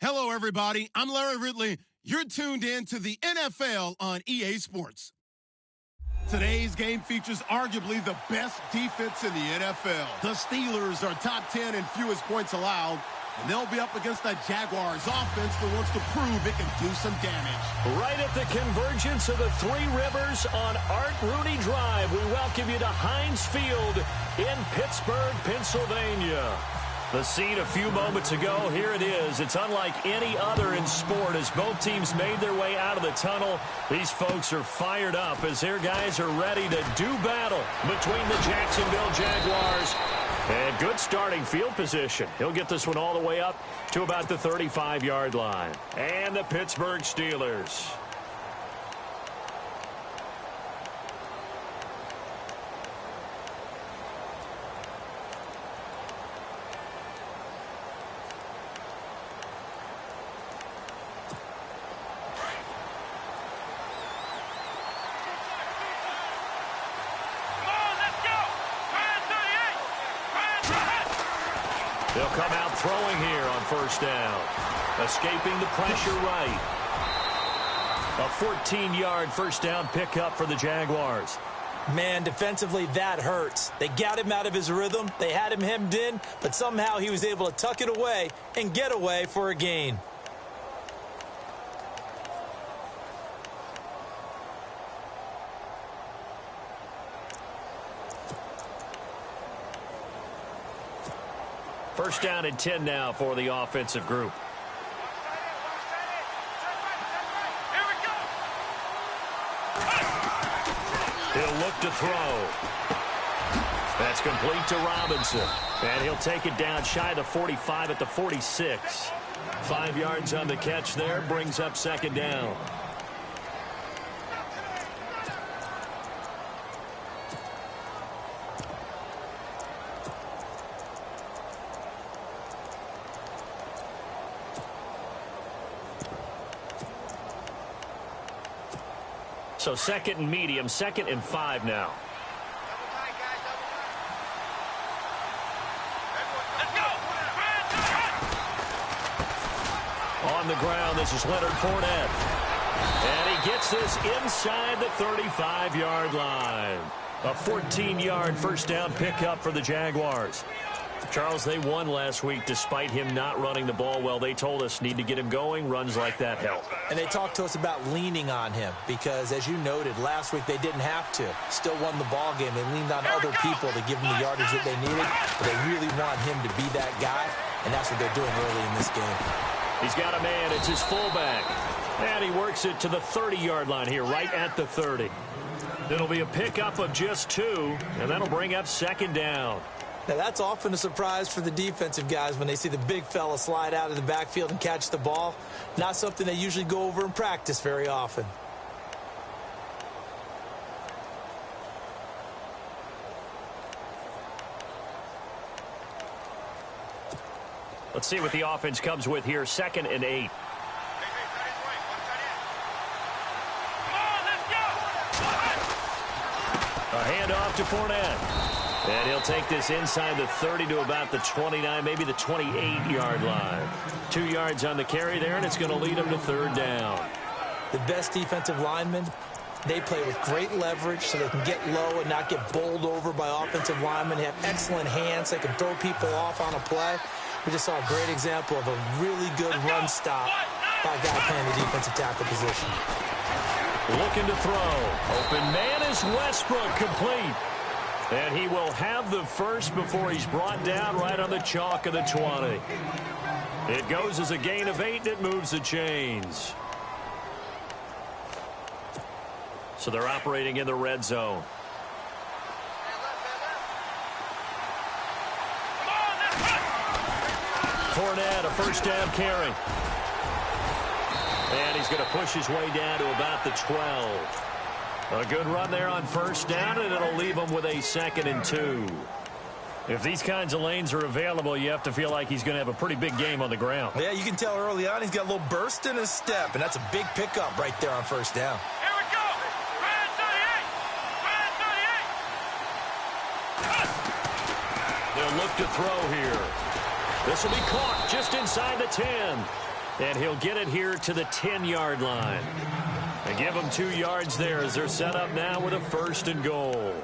Hello, everybody. I'm Larry Ridley. You're tuned in to the NFL on EA Sports. Today's game features arguably the best defense in the NFL. The Steelers are top 10 in fewest points allowed, and they'll be up against the Jaguars offense that wants to prove it can do some damage. Right at the convergence of the Three Rivers on Art Rooney Drive, we welcome you to Heinz Field in Pittsburgh, Pennsylvania. The scene a few moments ago, here it is. It's unlike any other in sport as both teams made their way out of the tunnel. These folks are fired up as their guys are ready to do battle between the Jacksonville Jaguars. And good starting field position. He'll get this one all the way up to about the 35-yard line. And the Pittsburgh Steelers. They'll come out throwing here on first down. Escaping the pressure right. A 14-yard first down pickup for the Jaguars. Man, defensively, that hurts. They got him out of his rhythm. They had him hemmed in, but somehow he was able to tuck it away and get away for a gain. First down and 10 now for the offensive group. He'll look to throw. That's complete to Robinson. And he'll take it down shy of the 45 at the 46. 5 yards on the catch there, brings up second down. So second and medium, 2nd and 5 now. On the ground, this is Leonard Fournette. And he gets this inside the 35-yard line. A 14-yard first down pickup for the Jaguars. Charles, they won last week despite him not running the ball well. They told us need to get him going. Runs like that help. And they talked to us about leaning on him because, as you noted, last week they didn't have to. Still won the ball game. They leaned on other people to give them the yardage that they needed. But they really want him to be that guy, and that's what they're doing early in this game. He's got a man. It's his fullback. And he works it to the 30-yard line here, right at the 30. It'll be a pickup of just 2, and that'll bring up second down. Now, that's often a surprise for the defensive guys when they see the big fella slide out of the backfield and catch the ball. Not something they usually go over in practice very often. Let's see what the offense comes with here. 2nd and 8. A handoff to Fournette. And he'll take this inside the 30 to about the 29, maybe the 28-yard line. 2 yards on the carry there, and it's going to lead him to third down. The best defensive linemen, they play with great leverage so they can get low and not get bowled over by offensive linemen. They have excellent hands. They can throw people off on a play. We just saw a great example of a really good run stop by a guy playing the defensive tackle position. Looking to throw. Open man is Westbrook, complete. And he will have the first before he's brought down right on the chalk of the 20. It goes as a gain of 8, and it moves the chains. So they're operating in the red zone. Fournette, a first down carry. And he's going to push his way down to about the 12. A good run there on first down, and it'll leave him with a 2nd and 2. If these kinds of lanes are available, you have to feel like he's going to have a pretty big game on the ground. Yeah, you can tell early on he's got a little burst in his step, and that's a big pickup right there on first down. Here we go. Red 38. They'll look to throw here. This will be caught just inside the 10. And he'll get it here to the 10-yard line. They give him 2 yards there as they're set up now with a 1st and goal.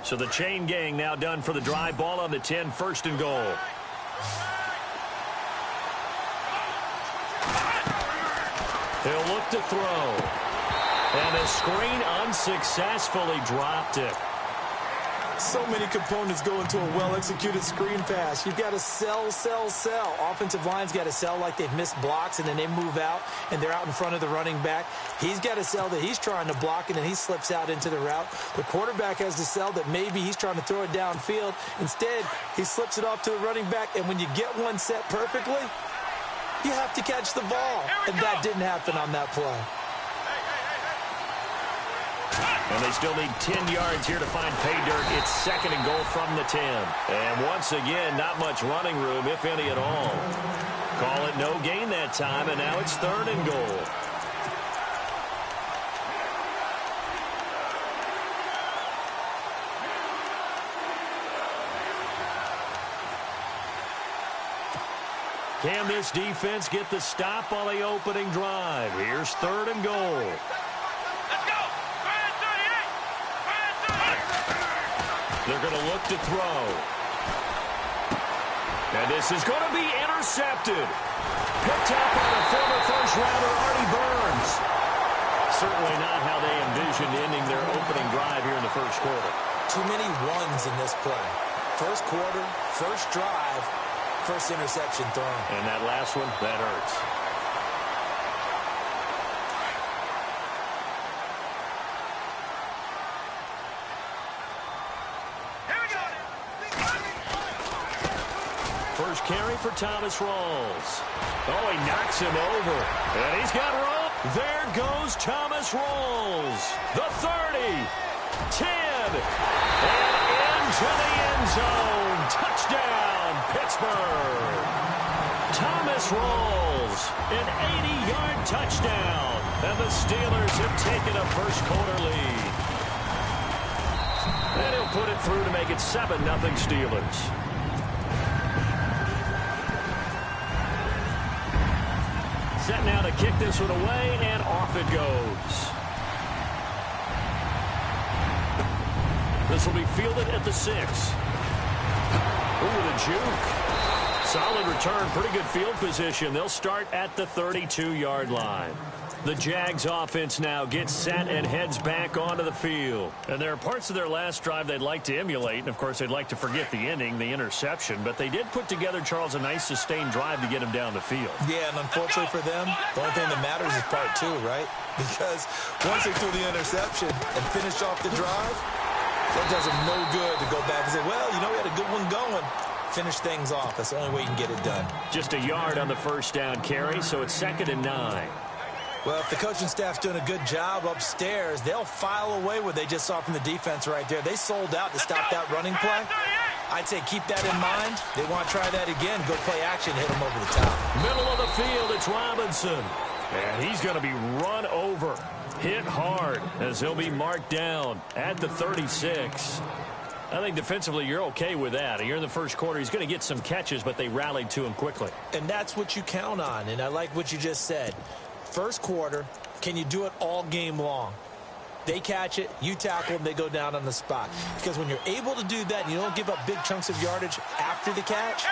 So the chain gang now done for the drive. Ball on the 10, 1st and goal. He'll look to throw. And the screen unsuccessfully dropped it. So many components go into a well-executed screen pass. You've got to sell, sell, sell. Offensive line's got to sell like they've missed blocks, and then they move out, and they're out in front of the running back. He's got to sell that he's trying to block, and then he slips out into the route. The quarterback has to sell that maybe he's trying to throw it downfield. Instead, he slips it off to the running back, and when you get one set perfectly, you have to catch the ball. And that didn't happen on that play. And they still need 10 yards here to find pay dirt. It's 2nd and goal from the 10. And once again, not much running room, if any at all. Call it no gain that time, and now it's 3rd and goal. Can this defense get the stop on the opening drive? Here's 3rd and goal. They're going to look to throw. And this is going to be intercepted. Picked up by the former first-rounder, Artie Burns. Certainly not how they envisioned ending their opening drive here in the 1st quarter. Too many ones in this play. 1st quarter, 1st drive, 1st interception thrown. And that last one, that hurts. First carry for Thomas Rawls. Oh, he knocks him over. And he's got room. There goes Thomas Rawls. The 30, 10, and into the end zone. Touchdown, Pittsburgh. Thomas Rawls, an 80-yard touchdown. And the Steelers have taken a 1st quarter lead. And he'll put it through to make it 7-0 Steelers. Set now to kick this one away, and off it goes. This will be fielded at the 6. Ooh, the juke. Solid return, pretty good field position. They'll start at the 32-yard line. The Jags offense now gets set and heads back onto the field. And there are parts of their last drive they'd like to emulate. And, of course, they'd like to forget the ending, the interception. But they did put together, Charles, a nice sustained drive to get him down the field. Yeah, and unfortunately for them, the only thing that matters is part 2, right? Because once they threw the interception and finished off the drive, that does them no good to go back and say, well, you know, we had a good one going. Finish things off. That's the only way you can get it done. Just a yard on the 1st down carry, so it's 2nd and 9. Well, if the coaching staff's doing a good job upstairs, they'll file away what they just saw from the defense right there. They sold out to stop that running play. I'd say keep that in mind. They want to try that again. Go play action, hit them over the top. Middle of the field, it's Robinson. And he's going to be run over. Hit hard as he'll be marked down at the 36. I think defensively you're okay with that. You're in the 1st quarter. He's going to get some catches, but they rallied to him quickly. And that's what you count on, and I like what you just said. 1st quarter, can you do it all game long? They catch it, you tackle them, they go down on the spot. Because when you're able to do that and you don't give up big chunks of yardage after the catch,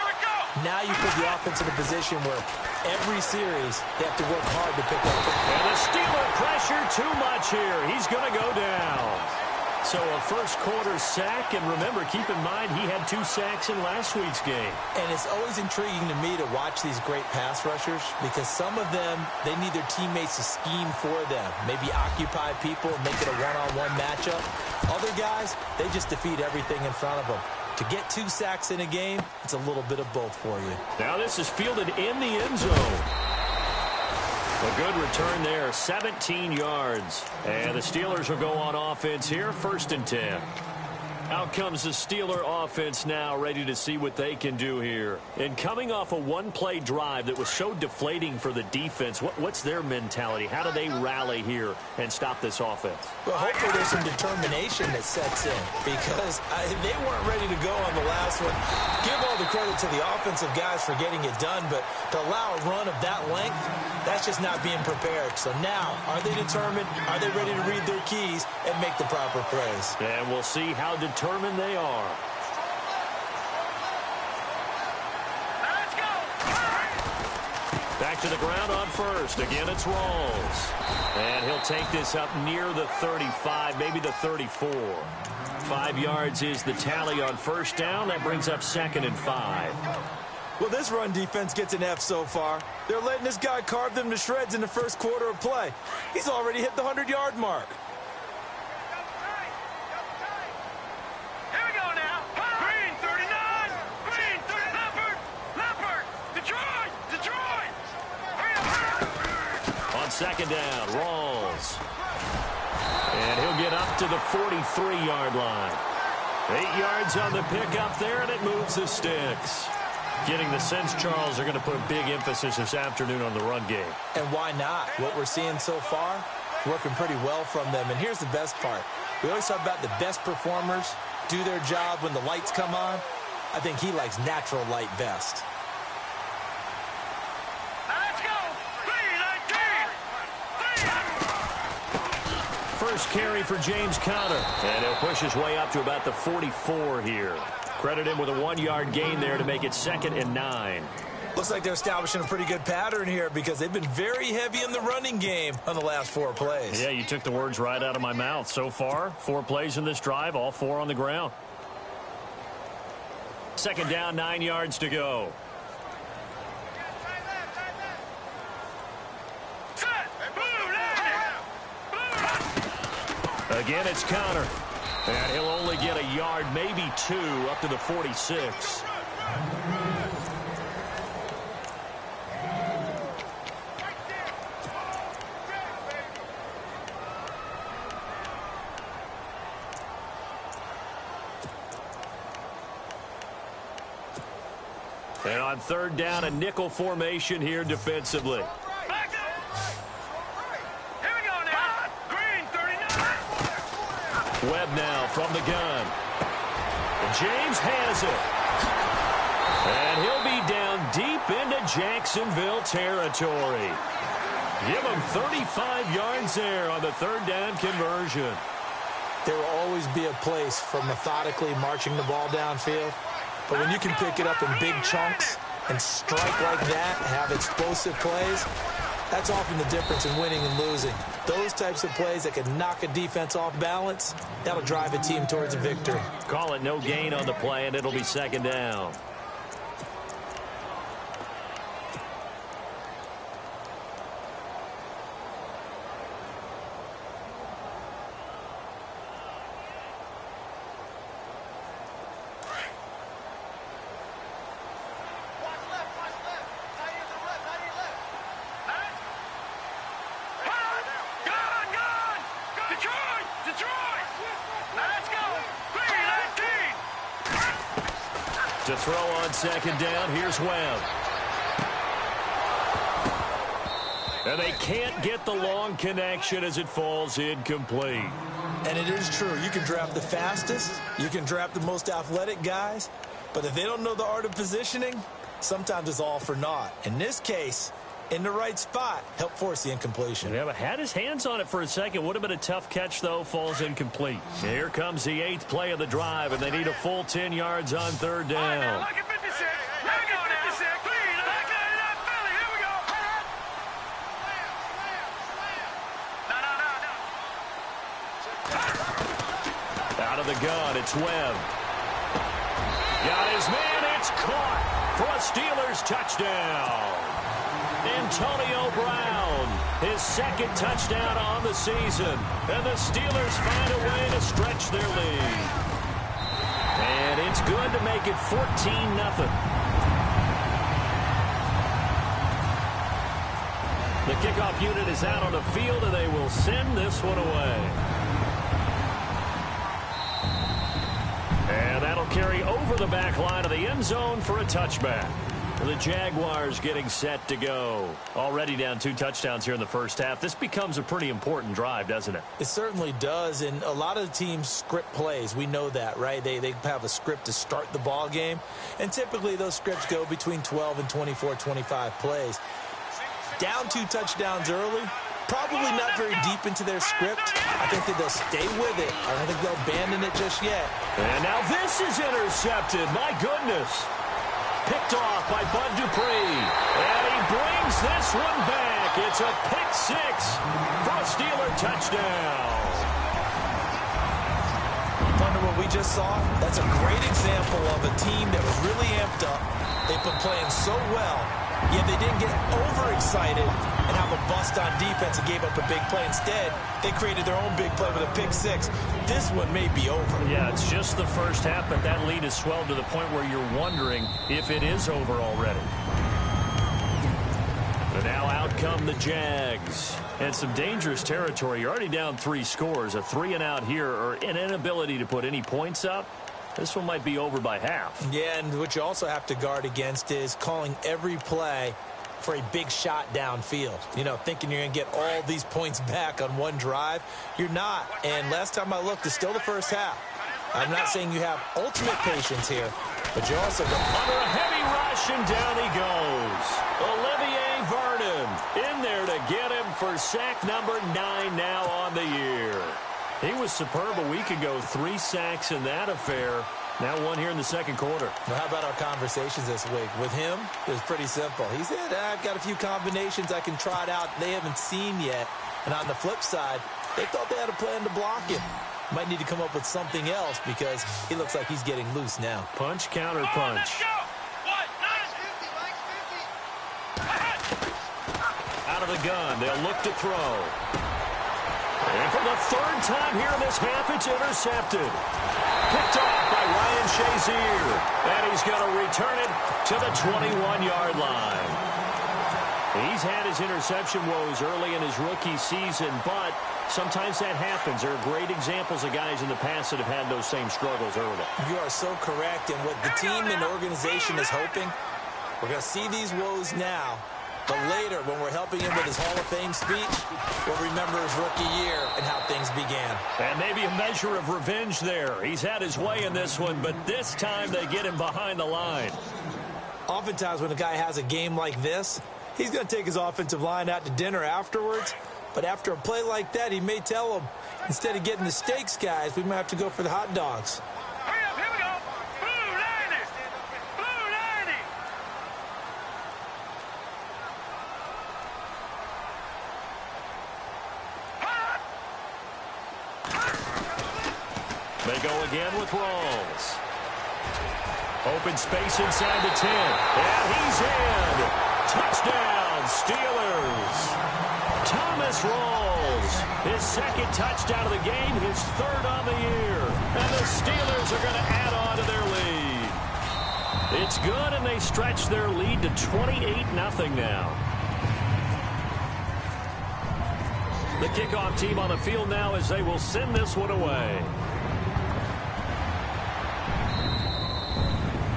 now you put the offense in a position where every series they have to work hard to pick up. And the Steeler pressure too much here. He's going to go down. So a 1st quarter sack, and remember, keep in mind he had 2 sacks in last week's game. And it's always intriguing to me to watch these great pass rushers because some of them, they need their teammates to scheme for them. Maybe occupy people and make it a one-on-one matchup. Other guys, they just defeat everything in front of them. To get 2 sacks in a game, it's a little bit of both for you. Now this is fielded in the end zone. A good return there, 17 yards. And the Steelers will go on offense here, 1st and 10. Out comes the Steeler offense now, ready to see what they can do here. And coming off a one-play drive that was so deflating for the defense, what's their mentality? How do they rally here and stop this offense? Well, hopefully there's some determination that sets in, because they weren't ready to go on the last one. Give all the credit to the offensive guys for getting it done, but to allow a run of that length, that's just not being prepared. So now, are they determined? Are they ready to read their keys and make the proper plays? And we'll see how determined they are. Let's go. Back to the ground on first. Again, it's Rawls. And he'll take this up near the 35, maybe the 34. 5 yards is the tally on first down. That brings up 2nd and 5. Well, this run defense gets an F so far. They're letting this guy carve them to shreds in the first quarter of play. He's already hit the 100-yard mark. Here we go now. Green 39. Green 30. Leopard. Detroit. Hurry up. On second down, Rawls. And he'll get up to the 43-yard line. 8 yards on the pickup there, and it moves the sticks. Getting the sense, Charles, are going to put a big emphasis this afternoon on the run game. And why not? What we're seeing so far, working pretty well from them. And here's the best part. We always talk about the best performers do their job when the lights come on. I think he likes natural light best. Let's go. 3-19. First carry for James Conner. And he'll push his way up to about the 44 here. Credit him with a 1-yard gain there to make it 2nd and 9. Looks like they're establishing a pretty good pattern here, because they've been very heavy in the running game on the last 4 plays. Yeah, you took the words right out of my mouth. So far, 4 plays in this drive, all 4 on the ground. 2nd down, 9 yards to go. Again, it's Conner. And he'll only get a yard, maybe 2, up to the 46. And on 3rd down, a nickel formation here defensively. Webb now from the gun. James has it. And he'll be down deep into Jacksonville territory. Give him 35 yards there on the 3rd down conversion. There will always be a place for methodically marching the ball downfield. But when you can pick it up in big chunks and strike like that and have explosive plays, that's often the difference in winning and losing. Those types of plays that can knock a defense off balance, that'll drive a team towards a victory. Call it no gain on the play, and it'll be 2nd down. To throw on 2nd down, here's Webb. And they can't get the long connection as it falls incomplete. And it is true. You can draft the fastest. You can draft the most athletic guys. But if they don't know the art of positioning, sometimes it's all for naught. In this case, in the right spot, help force the incompletion. Yeah, but had his hands on it for a second. Would have been a tough catch, though. Falls incomplete. Here comes the 8th play of the drive, and they need a full 10 yards on 3rd down. Now, look at 56. Here we go now. 56. Back in that Philly. Here we go. No. Out of the gun, it's Webb. Got his man. It's caught for a Steelers touchdown. Antonio Brown, his 2nd touchdown on the season. And the Steelers find a way to stretch their lead. And it's good to make it 14-0. The kickoff unit is out on the field, and they will send this one away. the back line of the end zone for a touchback. The Jaguars getting set to go. Already down 2 touchdowns here in the first half. This becomes a pretty important drive, doesn't it? It certainly does, and a lot of teams script plays. We know that, right? They have a script to start the ball game, and typically those scripts go between 12 and 24, 25 plays. Down 2 touchdowns early, probably not very deep into their script. I think that they'll stay with it. I don't think they'll abandon it just yet. And now this is intercepted. My goodness. Picked off by Bud Dupree. And he brings this one back. It's a pick 6 for a Steeler touchdown. Wonder what we just saw? That's a great example of a team that was really amped up. They've been playing so well, yet they didn't get overexcited and have a bust on defense and gave up a big play. Instead, they created their own big play with a pick 6. This one may be over. Yeah, it's just the first half, but that lead has swelled to the point where you're wondering if it is over already. But now out come the Jags. And some dangerous territory. You're already down 3 scores. A 3-and-out here, or an inability to put any points up. This one might be over by half. Yeah, and what you also have to guard against is calling every play for a big shot downfield. You know, thinking you're going to get all these points back on one drive. You're not. And last time I looked, it's still the first half. I'm not saying you have ultimate patience here, but you also go under a heavy rush, and down he goes. Olivier Vernon in there to get him for sack number 9 now on the year. He was superb a week ago. 3 sacks in that affair. Now 1 here in the second quarter. Well, how about our conversations this week? With him, it was pretty simple. He said, I've got a few combinations I can try it out they haven't seen yet. And on the flip side, they thought they had a plan to block him. Might need to come up with something else because he looks like he's getting loose now. Punch, counter punch. Out of the gun, they'll look to throw. And for the 3rd time here in this half, it's intercepted. Picked off by Ryan Shazier. And he's going to return it to the 21-yard line. He's had his interception woes early in his rookie season, but sometimes that happens. There are great examples of guys in the past that have had those same struggles early. You are so correct. And what the team and organization is hoping, we're going to see these woes now. But later, when we're helping him with his Hall of Fame speech, we'll remember his rookie year and how things began. And maybe a measure of revenge there. He's had his way in this one, but this time they get him behind the line. Oftentimes when a guy has a game like this, he's going to take his offensive line out to dinner afterwards. But after a play like that, he may tell them, instead of getting the steaks, guys, we might have to go for the hot dogs. Hurry up, here we go. Blue 90. Blue 90. They go again with Rawls. Open space inside the 10. And he's in. Touchdown, Steelers. Thomas Rawls, his 2nd touchdown of the game, his 3rd on the year. And the Steelers are going to add on to their lead. It's good, and they stretch their lead to 28-0 now. The kickoff team on the field now as they will send this one away.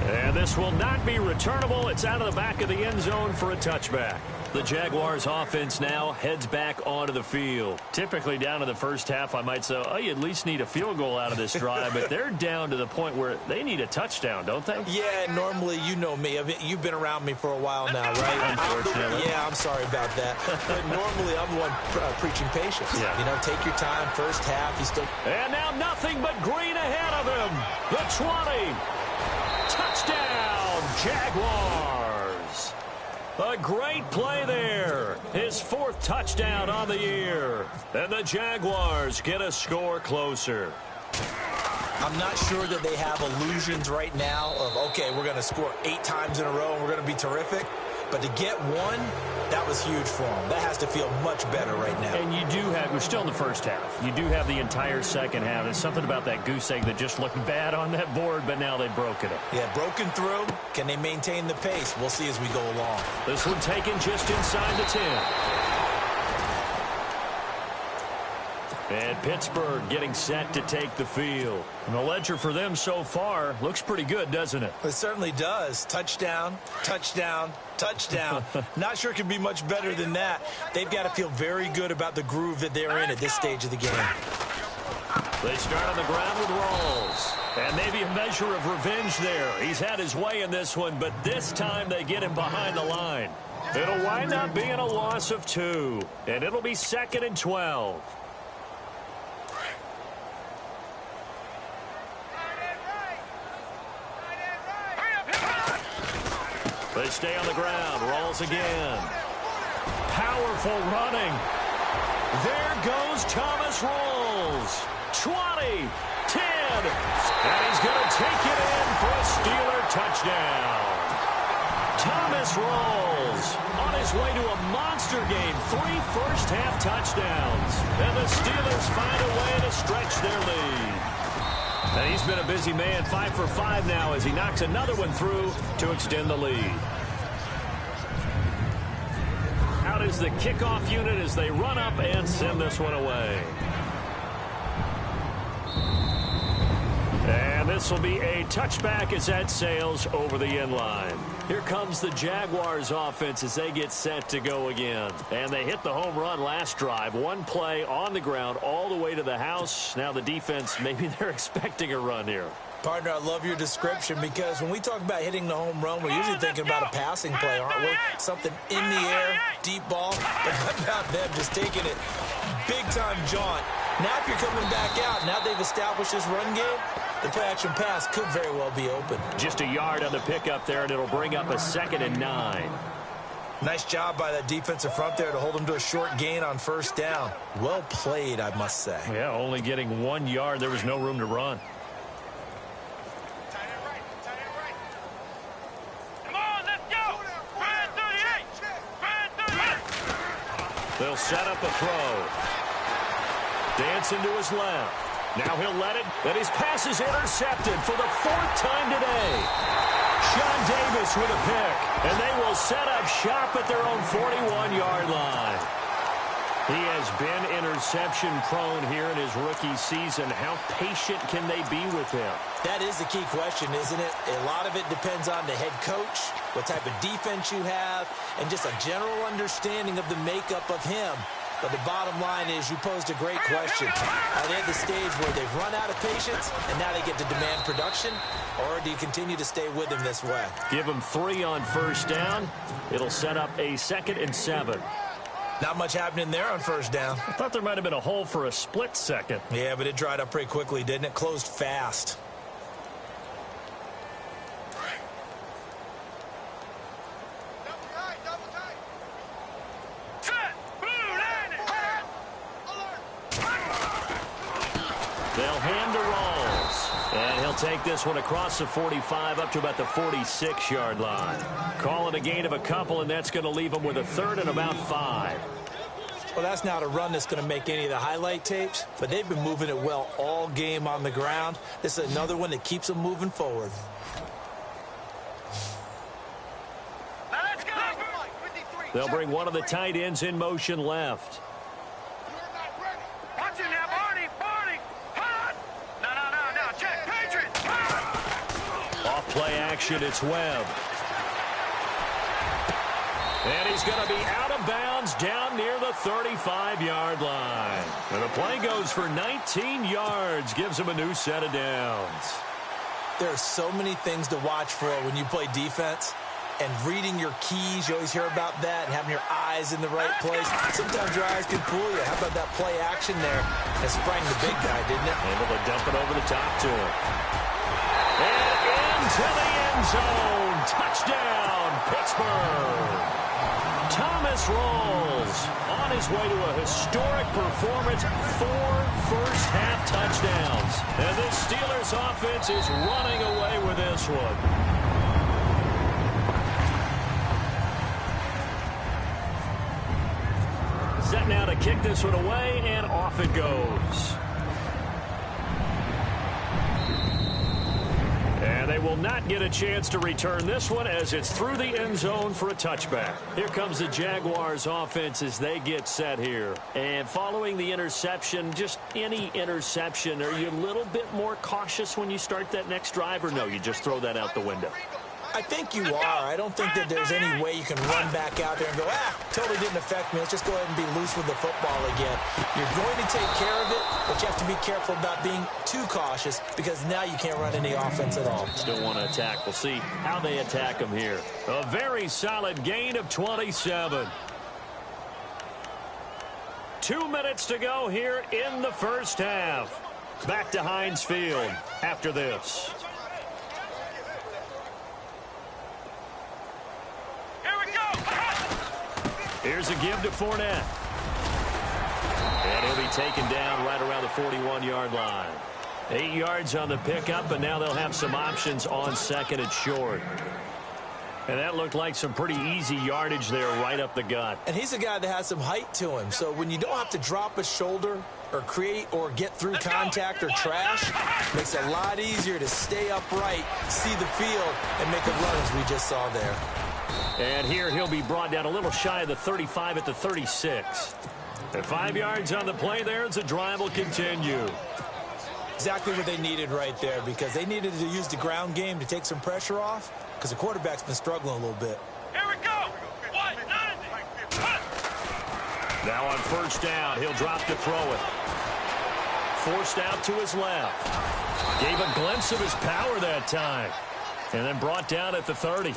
And this will not be returnable. It's out of the back of the end zone for a touchback. The Jaguars offense now heads back onto the field. Typically down in the first half, I might say, oh, you at least need a field goal out of this drive. But they're down to the point where they need a touchdown, don't they? Yeah, normally, you know me. You've been around me for a while now, right? Unfortunately. Yeah, I'm sorry about that. But normally, I'm the one preaching patience. Yeah. You know, take your time. First half, you still... And now nothing but green ahead of him. The 20. Touchdown, Jaguars. A great play there. His 4th touchdown on the year. And the Jaguars get a score closer. I'm not sure that they have illusions right now of, okay, we're going to score 8 times in a row and we're going to be terrific. But to get 1, that was huge for them. That has to feel much better right now. And you do have, we're still in the first half. You do have the entire second half. There's something about that goose egg that just looked bad on that board, but now they've broken it. Yeah, broken through. Can they maintain the pace? We'll see as we go along. This one taken just inside the 10. And Pittsburgh getting set to take the field. And the ledger for them so far looks pretty good, doesn't it? It certainly does. Touchdown, touchdown, touchdown. Not sure it can be much better than that. They've got to feel very good about the groove that they're in at this stage of the game. They start on the ground with Rawls. And maybe a measure of revenge there. He's had his way in this one, but this time they get him behind the line. It'll wind up being a loss of 2. And it'll be 2nd and 12. They stay on the ground. Rawls again. Powerful running. There goes Thomas Rawls. 20, 10. And he's going to take it in for a Steeler touchdown. Thomas Rawls on his way to a monster game. 3 first-half touchdowns. And the Steelers find a way to stretch their lead. And he's been a busy man, 5 for 5 now as he knocks another one through to extend the lead. Out is the kickoff unit as they run up and send this one away. And this will be a touchback as that sails over the end line. Here comes the Jaguars offense as they get set to go again. And they hit the home run last drive. One play on the ground all the way to the house. Now the defense, maybe they're expecting a run here. Partner, I love your description because when we talk about hitting the home run, we're usually thinking about a passing play, aren't we? Something in the air, deep ball. But how about them just taking it big-time jaunt? Now if you're coming back out, now they've established this run game, the play-action pass could very well be open. Just a yard on the pickup there, and it'll bring up a 2nd and 9. Nice job by that defensive front there to hold them to a short gain on first down. Well played, I must say. Yeah, only getting 1 yard. There was no room to run. They'll set up a throw. Dancing to his left. Now he'll let it. And his pass is intercepted for the 4th time today. Sean Davis with a pick. And they will set up shop at their own 41-yard line. He has been interception prone here in his rookie season. How patient can they be with him? That is the key question, isn't it? A lot of it depends on the head coach, what type of defense you have, and just a general understanding of the makeup of him. But the bottom line is you posed a great question. Are they at the stage where they've run out of patience and now they get to demand production? Or do you continue to stay with him this way? Give him 3 on first down. It'll set up a 2nd and 7. Not much happening there on first down. I thought there might have been a hole for a split second. Yeah, but it dried up pretty quickly, didn't it? Closed fast. They'll hand to Rawls. And he'll take this one across the 45 up to about the 46-yard line. Call it a gain of a couple, and that's going to leave him with a 3rd and about 5. Well, that's not a run that's going to make any of the highlight tapes, but they've been moving it well all game on the ground. This is another one that keeps them moving forward. They'll bring one of the tight ends in motion left. Watch it now, Barney. Hot. No. Check. Patriots. Off play action, it's Webb. And he's going to be out of bounds down near the 35-yard line. And the play goes for 19 yards, gives him a new set of downs. There are so many things to watch for when you play defense. And reading your keys, you always hear about that, and having your eyes in the right place. Sometimes your eyes can fool you. How about that play action there? That sprang the big guy, didn't it? Able to dump it over the top to him. And into the end zone. Touchdown, Pittsburgh. Thomas Rawls on his way to a historic performance. 4 first-half touchdowns. And this Steelers offense is running away with this one. Set now to kick this one away, and off it goes. And they they will not get a chance to return this one as it's through the end zone for a touchback. Here comes the Jaguars offense as they get set here. And following the interception, just any interception, are you a little bit more cautious when you start that next drive, or no, you just throw that out the window? I think you are. I don't think that there's any way you can run back out there and go, totally didn't affect me. Let's just go ahead and be loose with the football again. You're going to take care of it, but you have to be careful about being too cautious because now you can't run any offense at all. Still want to attack. We'll see how they attack them here. A very solid gain of 27. 2 minutes to go here in the first half. Back to Heinz Field after this. Here's a give to Fournette. And he'll be taken down right around the 41-yard line. 8 yards on the pickup, but now they'll have some options on second and short. And that looked like some pretty easy yardage there right up the gut. And he's a guy that has some height to him. So when you don't have to drop a shoulder or create or get through contact or trash, makes it a lot easier to stay upright, see the field, and make a run as we just saw there. And here he'll be brought down a little shy of the 35 at the 36. And 5 yards on the play there as the drive will continue. Exactly what they needed right there because they needed to use the ground game to take some pressure off because the quarterback's been struggling a little bit. Here we go. Now on first down, he'll drop to throw it. Forced out to his left. Gave a glimpse of his power that time. And then brought down at the 30.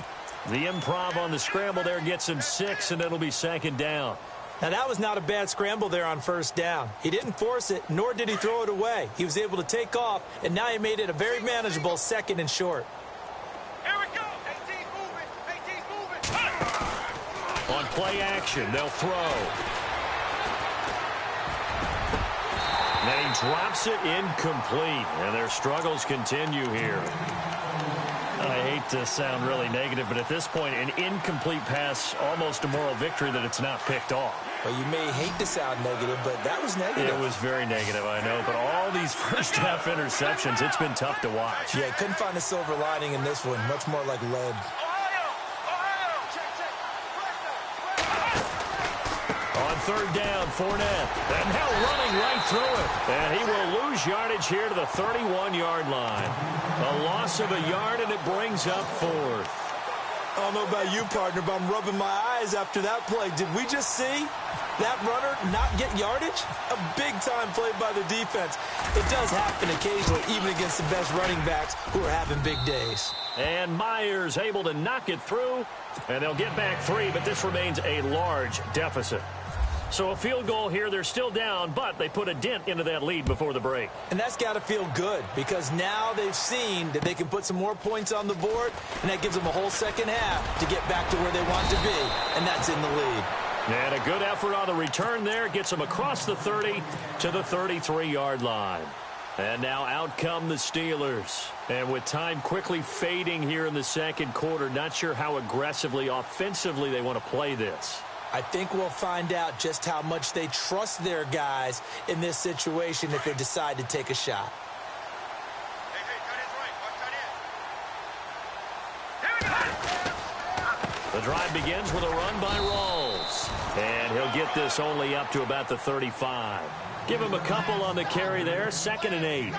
The improv on the scramble there gets him 6, and it'll be second down. Now, that was not a bad scramble there on first down. He didn't force it, nor did he throw it away. He was able to take off, and now he made it a very manageable second and short. Here we go. AT's moving. On play action, they'll throw. Then he drops it incomplete, and their struggles continue here. I hate to sound really negative, but at this point, an incomplete pass, almost a moral victory that it's not picked off. Well, you may hate to sound negative, but that was negative. It was very negative, I know, but all these first-half interceptions, it's been tough to watch. Yeah, couldn't find a silver lining in this one, much more like lead. On third down, Fournette, and now running right through it. And he will lose yardage here to the 31-yard line. A loss of a yard, and it brings up fourth. I don't know about you, partner, but I'm rubbing my eyes after that play. Did we just see that runner not get yardage? A big-time play by the defense. It does happen occasionally, even against the best running backs who are having big days. And Myers able to knock it through, and they'll get back 3, but this remains a large deficit. So a field goal here, they're still down, but they put a dent into that lead before the break. And that's got to feel good because now they've seen that they can put some more points on the board, and that gives them a whole second half to get back to where they want to be, and that's in the lead. And a good effort on the return there gets them across the 30 to the 33-yard line. And now out come the Steelers. And with time quickly fading here in the second quarter, not sure how aggressively, offensively they want to play this. I think we'll find out just how much they trust their guys in this situation if they decide to take a shot. The drive begins with a run by Rawls. And he'll get this only up to about the 35. Give him a couple on the carry there, 2nd and 8.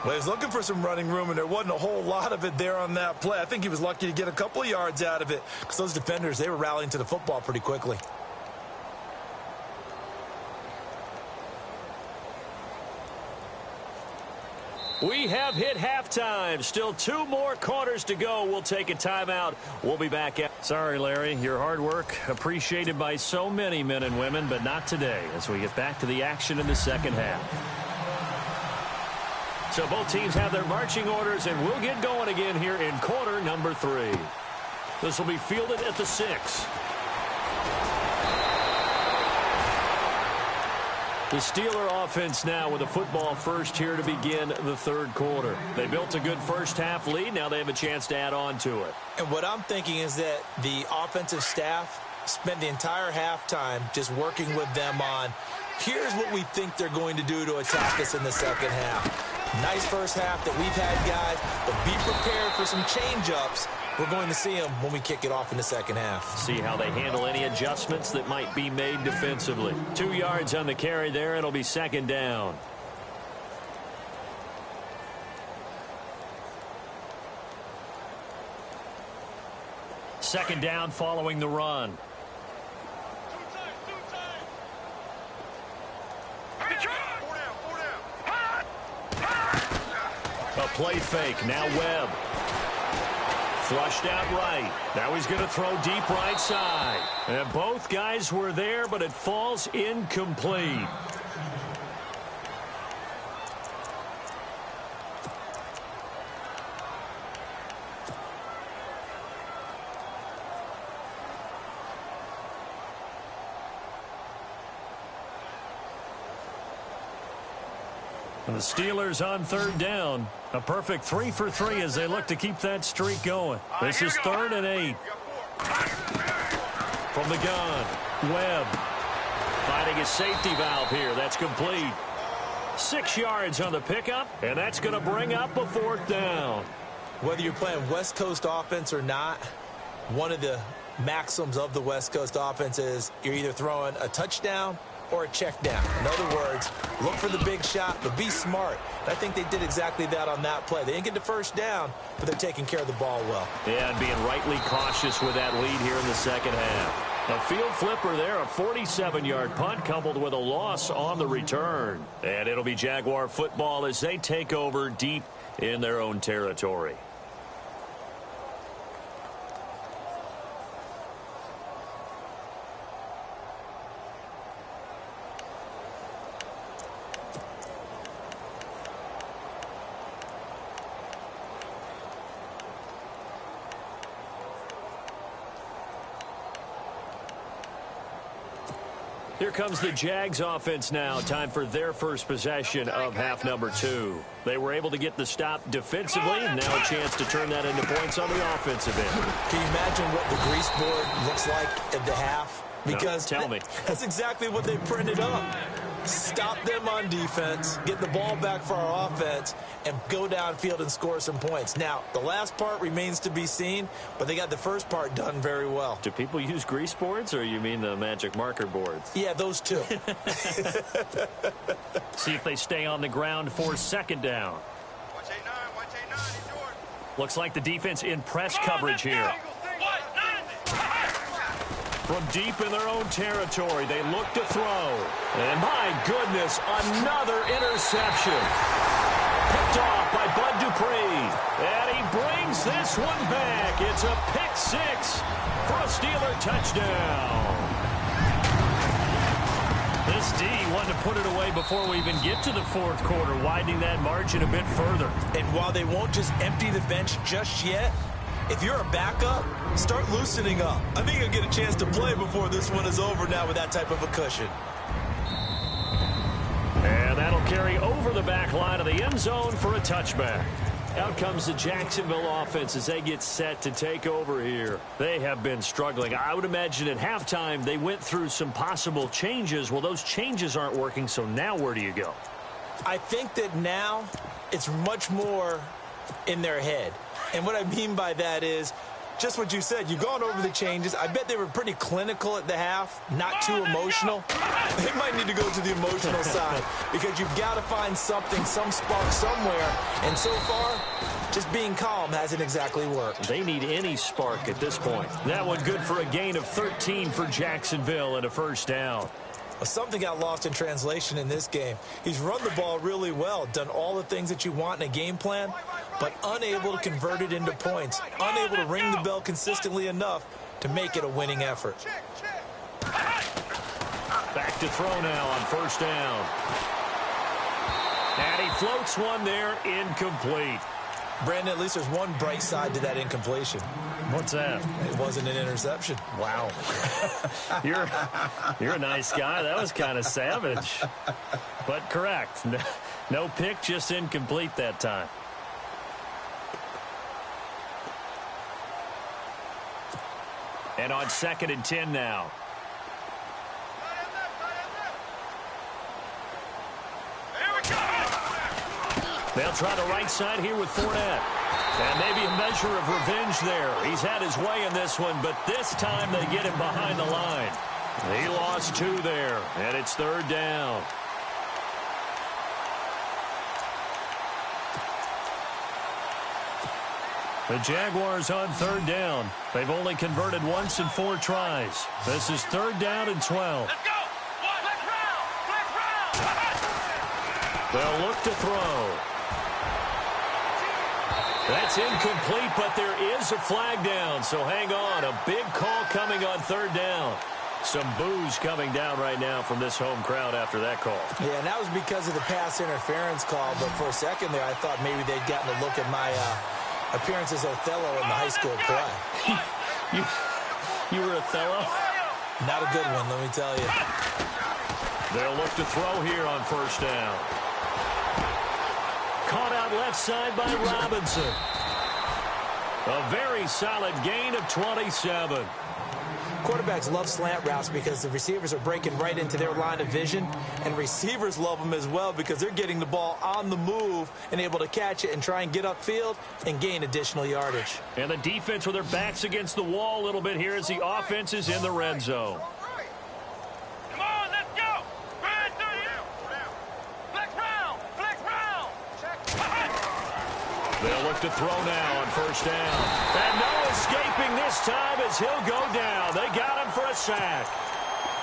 Well, he was looking for some running room, and there wasn't a whole lot of it there on that play. I think he was lucky to get a couple of yards out of it because those defenders, they were rallying to the football pretty quickly. We have hit halftime. Still 2 more quarters to go. We'll take a timeout. We'll be back. Sorry, Larry. Your hard work appreciated by so many men and women, but not today as we get back to the action in the second half. So both teams have their marching orders, and we'll get going again here in quarter number 3. This will be fielded at the 6. The Steeler offense now with a football first here to begin the third quarter. They built a good first half lead. Now they have a chance to add on to it. And what I'm thinking is that the offensive staff spent the entire halftime just working with them on Here's what we think they're going to do to attack us in the second half. Nice first half that we've had, guys, but be prepared for some change-ups. We're going to see them when we kick it off in the second half. See how they handle any adjustments that might be made defensively. 2 yards on the carry there. It'll be second down. Second down following the run. A play fake. Now Webb. Flushed out right. Now he's going to throw deep right side. And both guys were there, but it falls incomplete. The Steelers on third down. A perfect 3 for 3 as they look to keep that streak going. This is 3rd and 8. From the gun, Webb finding his safety valve here. That's complete. 6 yards on the pickup, and that's going to bring up a 4th down. Whether you're playing West Coast offense or not, one of the maxims of the West Coast offense is you're either throwing a touchdown or a check down. In other words, look for the big shot, but be smart. And I think they did exactly that on that play. They didn't get the first down, but they're taking care of the ball well. Yeah, and being rightly cautious with that lead here in the second half. A field flipper there, a 47-yard punt coupled with a loss on the return. And it'll be Jaguar football as they take over deep in their own territory. Here comes the Jags offense now. Time for their first possession of half number 2. They were able to get the stop defensively, and now a chance to turn that into points on the offensive end. Can you imagine what the grease board looks like at the half? Because no, tell me. That's exactly what they printed up. Stop them on defense, get the ball back for our offense, and go downfield and score some points. Now, the last part remains to be seen, but they got the first part done very well. Do people use grease boards, or you mean the magic marker boards? Yeah, those two. See if they stay on the ground for second down. Watch 8-9, watch 8-9, he's yours. Looks like the defense in press coverage here. From deep in their own territory, they look to throw. And my goodness, another interception. Picked off by Bud Dupree. And he brings this one back. It's a pick 6 for a Steeler touchdown. This D wanted to put it away before we even get to the fourth quarter, widening that margin a bit further. And while they won't just empty the bench just yet, if you're a backup, start loosening up. I think you'll get a chance to play before this one is over now with that type of a cushion. And that'll carry over the back line of the end zone for a touchback. Out comes the Jacksonville offense as they get set to take over here. They have been struggling. I would imagine at halftime they went through some possible changes. Well, those changes aren't working, so now where do you go? I think that now it's much more in their head. And what I mean by that is just what you said. You've gone over the changes. I bet they were pretty clinical at the half, not too emotional. They might need to go to the emotional side because you've got to find something, some spark somewhere. And so far, just being calm hasn't exactly worked. They need any spark at this point. That one good for a gain of 13 for Jacksonville and a first down. Well, something got lost in translation in this game. He's run the ball really well, done all the things that you want in a game plan, but unable to convert it into points, unable to ring the bell consistently enough to make it a winning effort. Back to throw now on first down. And he floats one there, incomplete. Brandon, at least there's one bright side to that incompletion. What's that? It wasn't an interception. Wow. You're a nice guy. That was kind of savage. But correct. No pick, just incomplete that time. And on 2nd and 10 now. They'll try the right side here with Fournette. And maybe a measure of revenge there. He's had his way in this one, but this time they get him behind the line. He lost 2 there, and it's 3rd down. The Jaguars on 3rd down. They've only converted once in 4 tries. This is 3rd down and 12. Let's go. Flex round. They'll look to throw. That's incomplete, but there is a flag down, so hang on. A big call coming on 3rd down. Some boos coming down right now from this home crowd after that call. Yeah, and that was because of the pass interference call, but for a second there I thought maybe they'd gotten a look at my appearance as Othello in the high school play. You were Othello? Not a good one, let me tell you. They'll look to throw here on 1st down. Caught out left side by Robinson. A very solid gain of 27. Quarterbacks love slant routes because the receivers are breaking right into their line of vision, and receivers love them as well because they're getting the ball on the move and able to catch it and try and get upfield and gain additional yardage. And the defense with their backs against the wall a little bit here as the offense is in the red zone. Come on, let's go. Right through you. Flex round. They'll look to throw now on 1st down. And no escaping this time as he'll go down. They got him for a sack.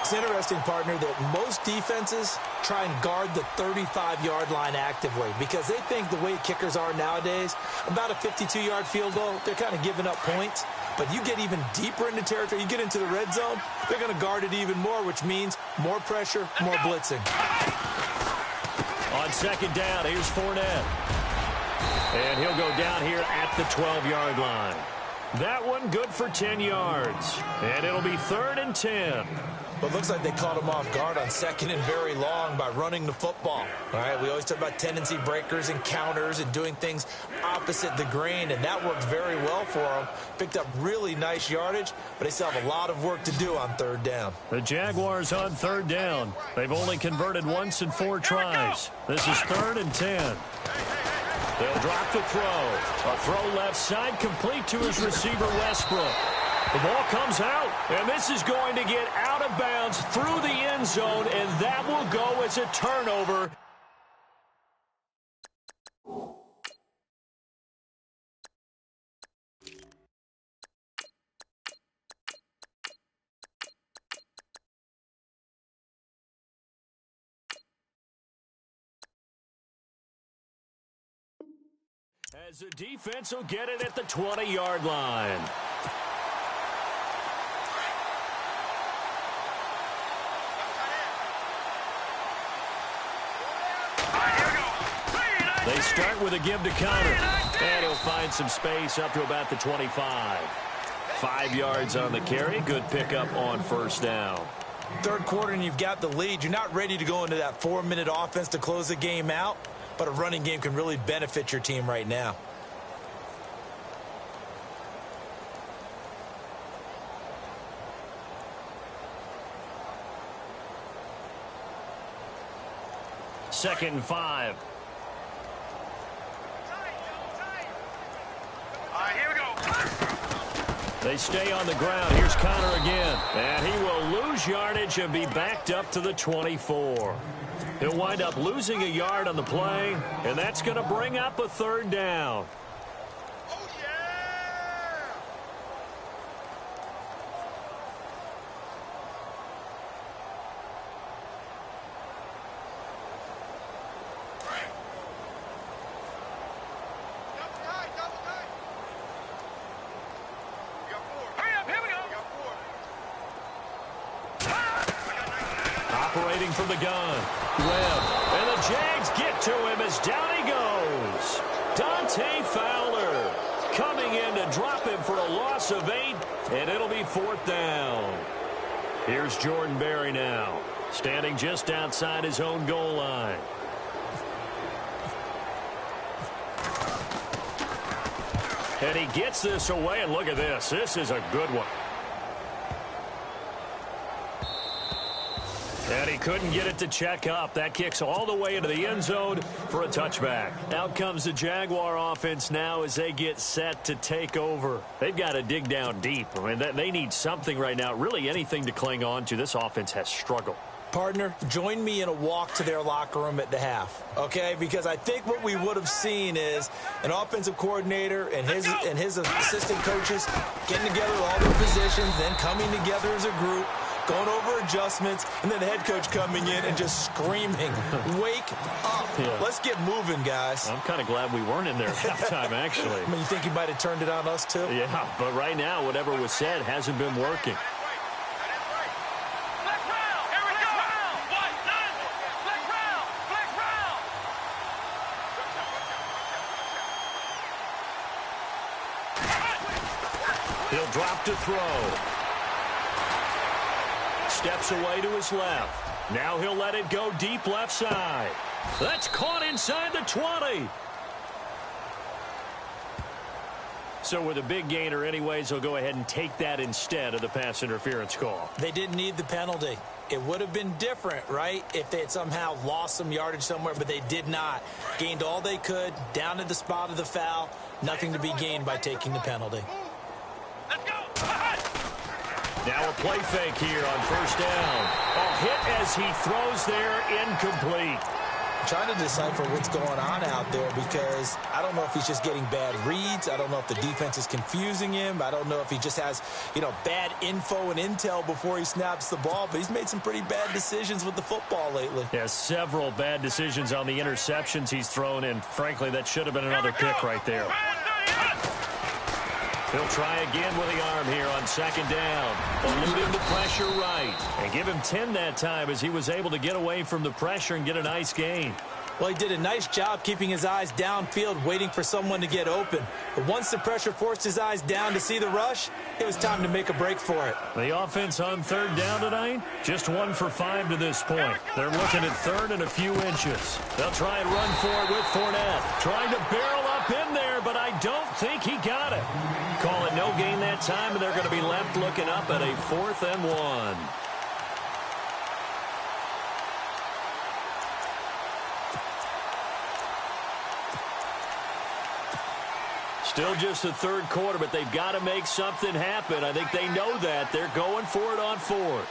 It's interesting, partner, that most defenses try and guard the 35-yard line actively because they think the way kickers are nowadays, about a 52-yard field goal, they're kind of giving up points. But you get even deeper into territory, you get into the red zone, they're going to guard it even more, which means more pressure, more blitzing. On 2nd down, here's Fournette. And he'll go down here at the 12-yard line. That one good for 10 yards. And it'll be 3rd and 10. But it looks like they caught him off guard on 2nd and very long by running the football. All right, we always talk about tendency breakers and counters and doing things opposite the grain, and that worked very well for them. Picked up really nice yardage, but they still have a lot of work to do on 3rd down. The Jaguars on 3rd down. They've only converted once in 4 tries. This is 3rd and 10. They'll drop the throw. A throw left side complete to his receiver, Westbrook. The ball comes out, and this is going to get out of bounds through the end zone, and that will go as a turnover. As the defense will get it at the 20-yard line. They start with a give to counter. And he'll find some space up to about the 25. 5 yards on the carry. Good pickup on 1st down. 3rd quarter and you've got the lead. You're not ready to go into that 4-minute offense to close the game out, but a running game can really benefit your team right now. Second and 5. Here we go. They stay on the ground. Here's Connor again. And he will lose yardage and be backed up to the 24. He'll wind up losing a yard on the play, and that's going to bring up a 3rd down. Oh, yeah. Operating from the gun. Webb. And the Jags get to him as down he goes. Dante Fowler coming in to drop him for a loss of 8, and it'll be 4th down. Here's Jordan Berry now, standing just outside his own goal line. And he gets this away, and look at this. This is a good one. And he couldn't get it to check up. That kicks all the way into the end zone for a touchback. Out comes the Jaguar offense now as they get set to take over. They've got to dig down deep. I mean, they need something right now, really anything to cling on to. This offense has struggled. Partner, join me in a walk to their locker room at the half, okay? Because I think what we would have seen is an offensive coordinator and his assistant coaches getting together all their positions, then coming together as a group, going over adjustments, and then the head coach coming in and just screaming, wake up. Yeah. Let's get moving, guys. I'm kind of glad we weren't in there at halftime, actually. I mean, you think he might have turned it on us, too? Yeah, but right now, whatever was said hasn't been working. He'll drop to throw. Steps away to his left. Now he'll let it go deep left side. That's caught inside the 20. So with a big gainer anyways, they'll go ahead and take that instead of the pass interference call. They didn't need the penalty. It would have been different, right, if they had somehow lost some yardage somewhere, but they did not. Gained all they could, down to the spot of the foul. Nothing to be gained by taking the penalty. Now a play fake here on first down. A hit as he throws there, incomplete. I'm trying to decipher what's going on out there because I don't know if he's just getting bad reads. I don't know if the defense is confusing him. I don't know if he just has, bad info and intel before he snaps the ball. But he's made some pretty bad decisions with the football lately. Yeah, several bad decisions on the interceptions he's thrown, and frankly, that should have been another pick right there. He'll try again with the arm here on second down. Eluding the pressure right. And give him 10 that time as he was able to get away from the pressure and get a nice gain. Well, he did a nice job keeping his eyes downfield, waiting for someone to get open. But once the pressure forced his eyes down to see the rush, it was time to make a break for it. The offense on third down tonight, just 1 for 5 to this point. They're looking at third and a few inches. They'll try and run for it with Fournette. Trying to barrel up in there, but I don't think he got it. Call it no gain that time, and they're going to be left looking up at a 4th and 1. Still just the third quarter, but they've got to make something happen. I think they know that. They're going for it on 4th.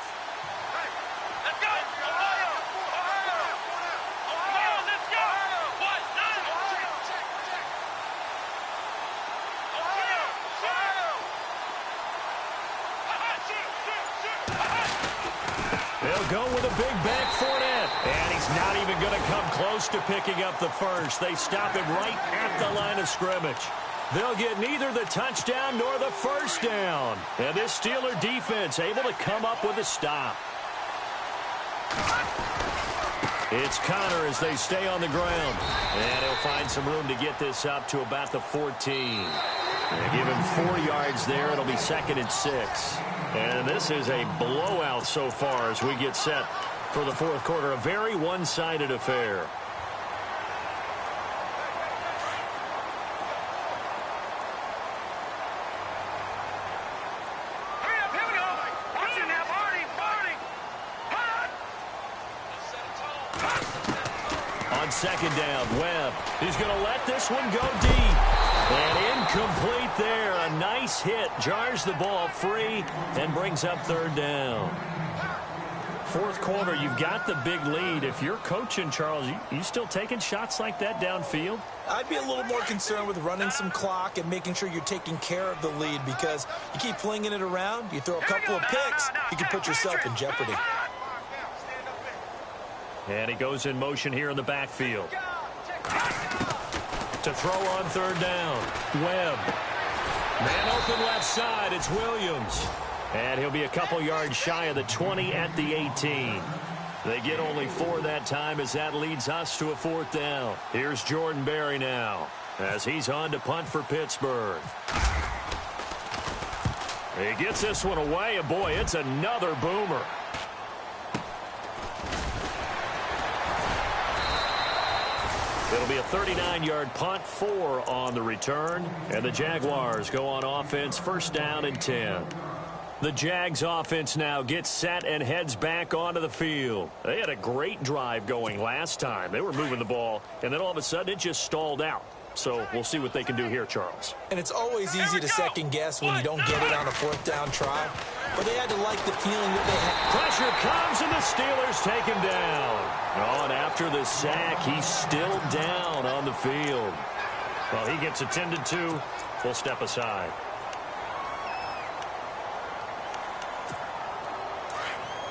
They'll go with a big back Fournette. And he's not even going to come close to picking up the first. They stop him right at the line of scrimmage. They'll get neither the touchdown nor the first down. And this Steeler defense able to come up with a stop. It's Connor as they stay on the ground. And he'll find some room to get this up to about the 14. They give him 4 yards there. It'll be 2nd and 6. And this is a blowout so far as we get set for the 4th quarter. A very one-sided affair. On second down, Webb. He's going to let this one go deep. And incomplete there. A nice hit. Jars the ball free and brings up 3rd down. 4th quarter, you've got the big lead. If you're coaching, Charles, you still taking shots like that downfield? I'd be a little more concerned with running some clock and making sure you're taking care of the lead because you keep flinging it around, you throw a couple of picks, you can put yourself in jeopardy. And he goes in motion here in the backfield. To throw on 3rd down. Webb. Man open left side. It's Williams. And he'll be a couple yards shy of the 20 at the 18. They get only 4 that time as that leads us to a 4th down. Here's Jordan Berry now as he's on to punt for Pittsburgh. He gets this one away, and boy, it's another boomer. It'll be a 39-yard punt, 4 on the return. And the Jaguars go on offense, 1st down and 10. The Jags offense now gets set and heads back onto the field. They had a great drive going last time. They were moving the ball, and then all of a sudden it just stalled out. So we'll see what they can do here, Charles. And it's always easy to second guess when you don't get it on a fourth down try. But they had to like the feeling that they had. Pressure comes, and the Steelers take him down. Oh, and after the sack, he's still down on the field. Well, he gets attended to. We'll step aside.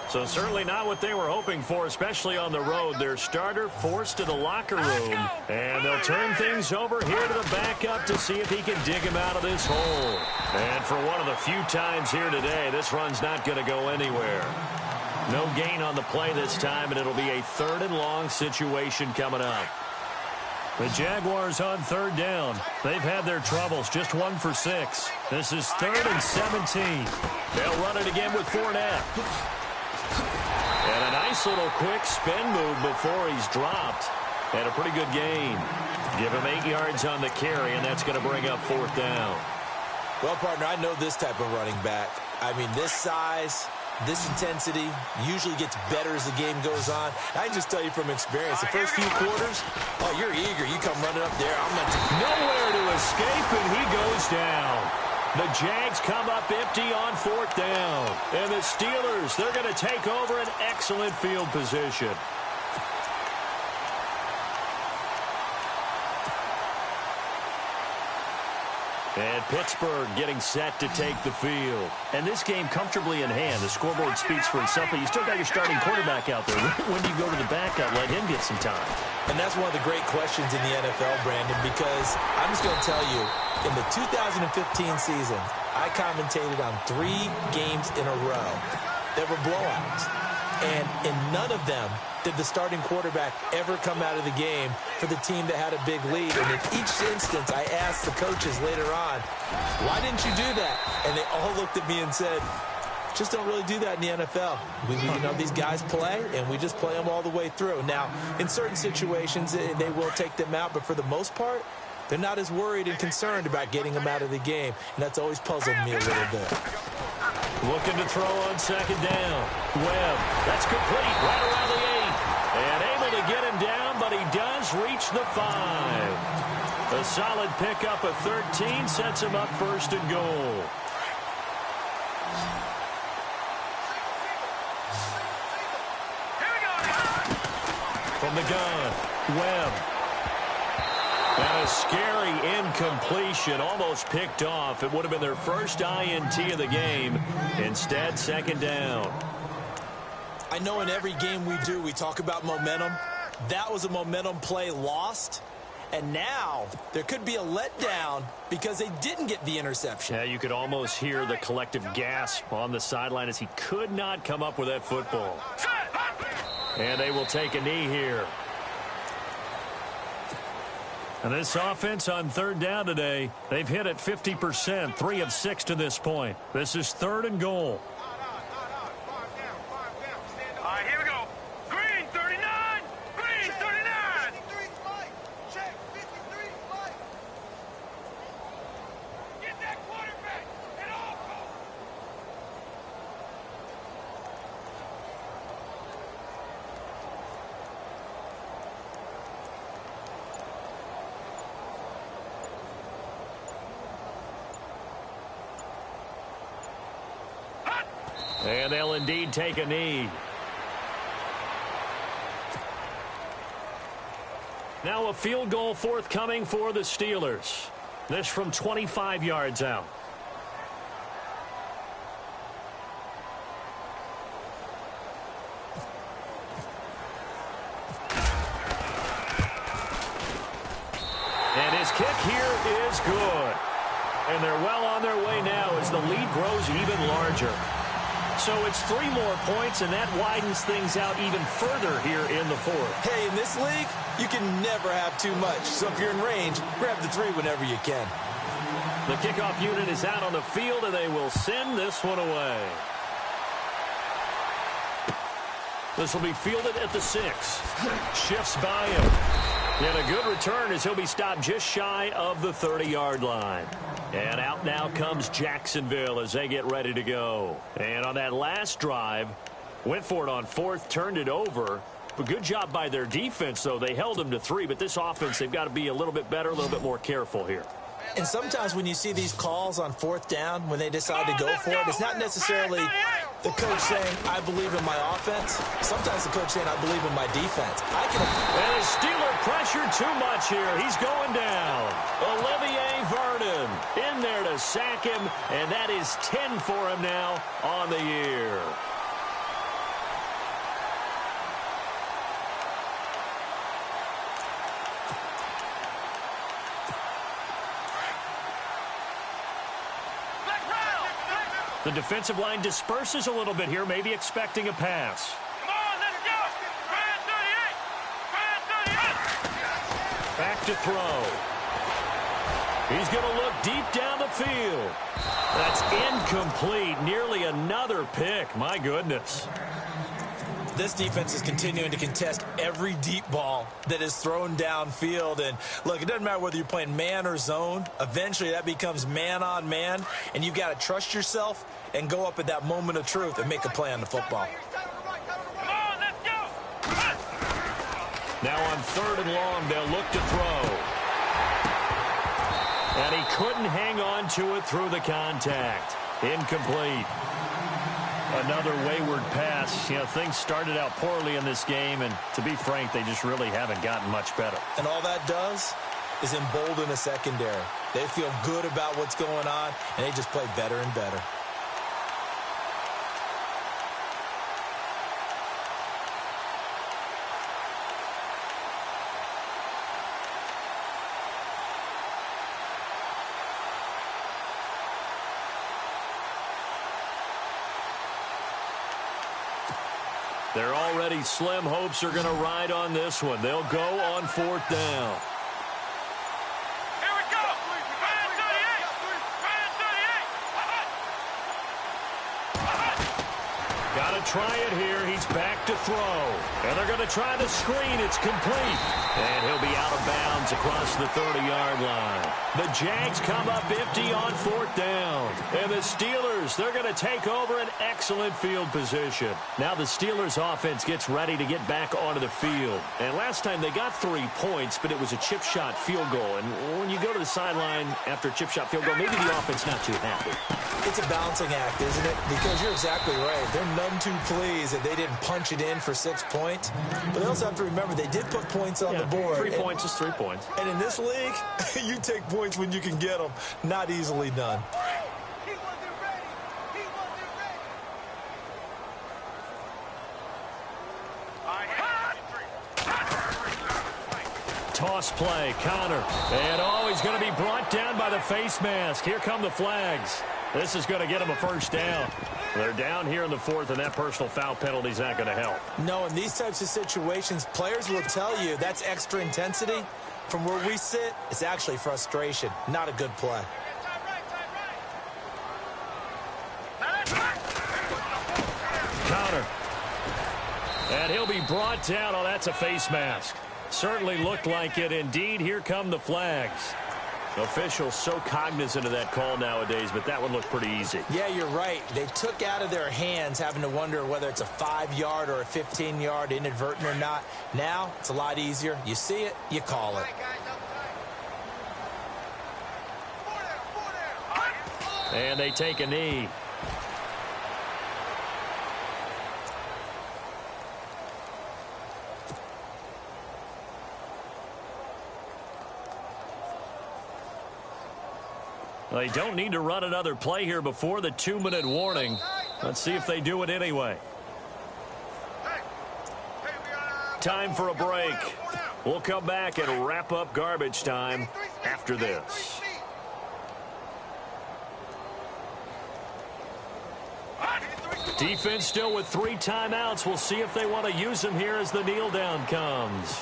So certainly not what they were hoping for, especially on the road. Their starter forced to the locker room, and they'll turn things over here to the backup to see if he can dig him out of this hole. And for one of the few times here today, this run's not going to go anywhere. No gain on the play this time, and it'll be a 3rd and long situation coming up. The Jaguars on 3rd down. They've had their troubles, just 1 for 6. This is 3rd and 17. They'll run it again with Fournette. And a nice little quick spin move before he's dropped. And a pretty good gain. Give him 8 yards on the carry, and that's going to bring up 4th down. Well, partner, I know this type of running back. I mean, this size, this intensity usually gets better as the game goes on. I can just tell you from experience, the first few quarters, oh, you're eager. You come running up there. I'm going to... Nowhere to escape, and he goes down. The Jags come up empty on 4th down. And the Steelers, they're going to take over an excellent field position. And Pittsburgh getting set to take the field. And this game comfortably in hand. The scoreboard speaks for itself, but you still got your starting quarterback out there. When do you go to the backup? Let him get some time. And that's one of the great questions in the NFL, Brandon, because I'm just going to tell you, in the 2015 season, I commentated on 3 games in a row that were blowouts. And in none of them did the starting quarterback ever come out of the game for the team that had a big lead. And in each instance, I asked the coaches later on, why didn't you do that? And they all looked at me and said, just don't really do that in the NFL. You know, these guys play, and we just play them all the way through. Now, in certain situations, they will take them out, but for the most part, they're not as worried and concerned about getting them out of the game, and that's always puzzled me a little bit. Looking to throw on 2nd down. Webb, that's complete right around the 8. And able to get him down, but he does reach the 5. A solid pickup of 13 sets him up 1st and goal. From the gun, Webb. And a scary incompletion, almost picked off. It would have been their first INT of the game. Instead, 2nd down. I know in every game we do, we talk about momentum. That was a momentum play lost. And now there could be a letdown because they didn't get the interception. Yeah, you could almost hear the collective gasp on the sideline as he could not come up with that football. And they will take a knee here. And this offense on 3rd down today, they've hit it 50%, 3 of 6 to this point. This is 3rd and goal. All right, here we go. Green 39. Green 39. Check 53 flight. Get that quarterback at all costs. And they'll indeed take a knee. Now a field goal forthcoming for the Steelers. This from 25 yards out. And his kick here is good. And they're well on their way now as the lead grows even larger. So it's 3 more points, and that widens things out even further here in the 4th. Hey, in this league, you can never have too much. So if you're in range, grab the 3 whenever you can. The kickoff unit is out on the field, and they will send this one away. This will be fielded at the 6. Shifts by him. And a good return as he'll be stopped just shy of the 30-yard line. And out now comes Jacksonville as they get ready to go. And on that last drive, went for it on fourth, turned it over. But good job by their defense, though. They held them to 3, but this offense, they've got to be a little bit better, a little bit more careful here. And sometimes when you see these calls on fourth down, when they decide to go for it, it's not necessarily the coach saying, I believe in my offense. Sometimes the coach saying, I believe in my defense. And the Steeler pressure too much here. He's going down. Olivier Vernon in there to sack him, and that is 10 for him now on the year. The defensive line disperses a little bit here, maybe expecting a pass. Come on, let's go. Back to throw. He's going to look deep down the field. That's incomplete. Nearly another pick. My goodness. This defense is continuing to contest every deep ball that is thrown downfield. And, look, it doesn't matter whether you're playing man or zone. Eventually, that becomes man-on-man, and you've got to trust yourself and go up at that moment of truth and make a play on the football. Come on, let's go. Now on 3rd and long, they'll look to throw. And he couldn't hang on to it through the contact. Incomplete. Another wayward pass. You know, things started out poorly in this game, and to be frank, they just really haven't gotten much better. And all that does is embolden a secondary. They feel good about what's going on, and they just play better and better. They're already slim hopes are going to ride on this one. They'll go on 4th down. Here we go. Ryan 38. Got to try it here. He's back to throw. And they're going to try the screen. It's complete. And he'll be out of bounds across the 30-yard line. The Jags come up empty on 4th down. And the Steelers, they're going to take over an excellent field position. Now the Steelers offense gets ready to get back onto the field. And last time they got 3 points, but it was a chip shot field goal. And when you go to the sideline after a chip shot field goal, maybe the offense not too happy. It's a balancing act, isn't it? Because you're exactly right. They're none too pleased that they didn't punch it in for 6 points. But they also have to remember they did put points on the board. 3 points is 3 points. And in this league, you take points when you can get them. Not easily done. He wasn't ready. He wasn't ready. Toss play, Connor. And he's going to be brought down by the face mask. Here come the flags. This is going to get him a 1st down. They're down here in the 4th, and that personal foul penalty is not going to help. No, in these types of situations, players will tell you that's extra intensity. From where we sit, it's actually frustration. Not a good play. Connor. And he'll be brought down. Oh, that's a face mask. Certainly looked like it. Indeed, here come the flags. Officials so cognizant of that call nowadays, but that one looked pretty easy. Yeah, you're right. They took out of their hands having to wonder whether it's a 5-yard or a 15-yard inadvertent or not. Now, it's a lot easier. You see it, you call it. And they take a knee. They don't need to run another play here before the 2-minute warning. Let's see if they do it anyway. Time for a break. We'll come back and wrap up garbage time after this. Defense still with 3 timeouts. We'll see if they want to use them here as the kneel down comes.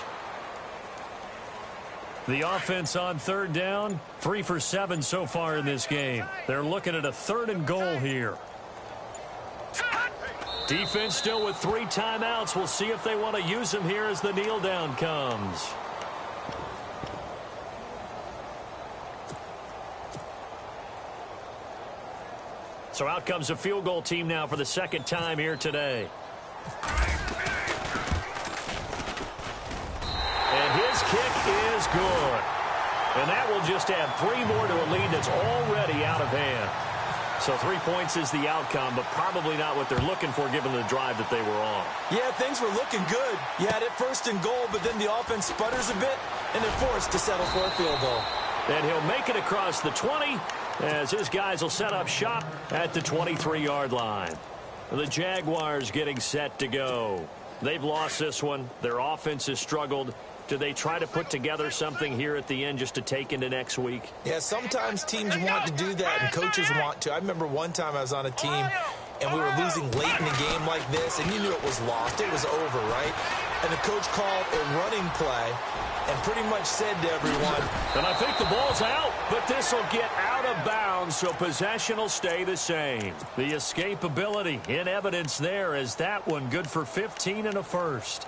The offense on 3rd down, 3 for 7 so far in this game. They're looking at a 3rd and goal here. Defense still with 3 timeouts. We'll see if they want to use them here as the kneel down comes. So out comes a field goal team now for the second time here today. And his kick is good. And that will just add 3 more to a lead that's already out of hand. So 3 points is the outcome, but probably not what they're looking for given the drive that they were on. Yeah, things were looking good. You had it first and goal, but then the offense sputters a bit, and they're forced to settle for a field goal. And he'll make it across the 20 as his guys will set up shop at the 23-yard line. The Jaguars getting set to go. They've lost this one. Their offense has struggled. Do they try to put together something here at the end just to take into next week? Yeah, sometimes teams want to do that and coaches want to. I remember one time I was on a team and we were losing late in the game like this, and you knew it was lost. It was over, right? And the coach called a running play and pretty much said to everyone, and I think the ball's out, but this will get out of bounds, so possession will stay the same. The escapability in evidence there as that one good for 15 and a first.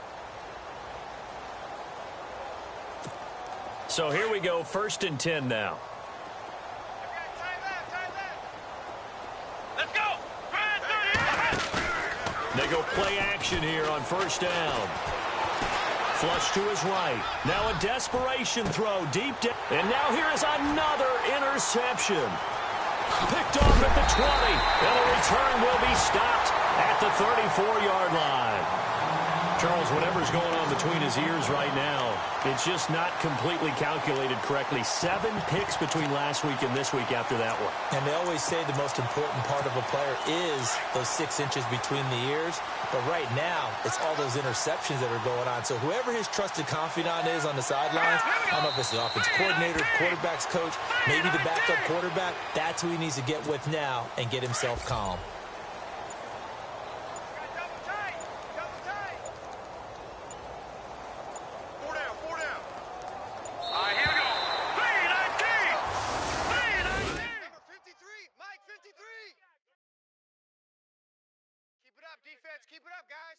So here we go, 1st and 10 now. Let's go! They go play action here on 1st down. Flush to his right. Now a desperation throw deep down. And now here is another interception. Picked off at the 20. And a return will be stopped at the 34-yard line. Charles, whatever's going on between his ears right now, it's just not completely calculated correctly. 7 picks between last week and this week after that one. and they always say the most important part of a player is those 6 inches between the ears. But right now, it's all those interceptions that are going on. So whoever his trusted confidant is on the sidelines, I don't know if it's the offensive coordinator, quarterback's coach, maybe the backup quarterback, that's who he needs to get with now and get himself calm. Keep it up, guys.